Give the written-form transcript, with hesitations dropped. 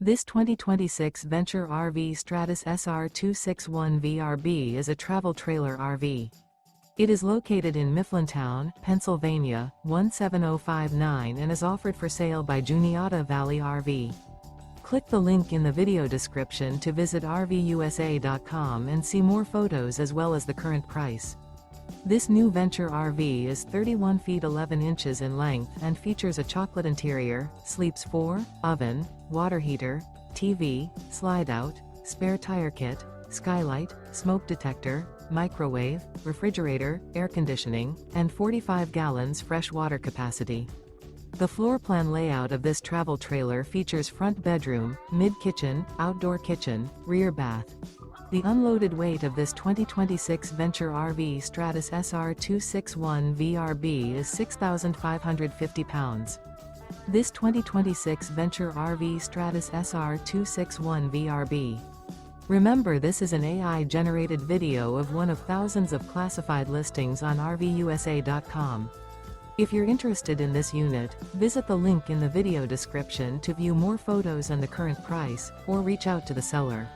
This 2026 Venture RV Stratus SR261VRB is a travel trailer RV. It is located in Mifflintown, Pennsylvania, 17059 and is offered for sale by Juniata Valley RV. Click the link in the video description to visit RVUSA.com and see more photos as well as the current price. This new Venture RV is 31 feet 11 inches in length and features a chocolate interior, sleeps 4, oven, water heater, TV, slide-out, spare tire kit, skylight, smoke detector, microwave, refrigerator, air conditioning, and 45 gallons fresh water capacity. The floor plan layout of this travel trailer features front bedroom, mid-kitchen, outdoor kitchen, rear bath. The unloaded weight of this 2026 Venture RV Stratus SR261VRB is 6,550 pounds. This 2026 Venture RV Stratus SR261VRB. Remember, this is an AI-generated video of one of thousands of classified listings on RVUSA.com. If you're interested in this unit, visit the link in the video description to view more photos and the current price, or reach out to the seller.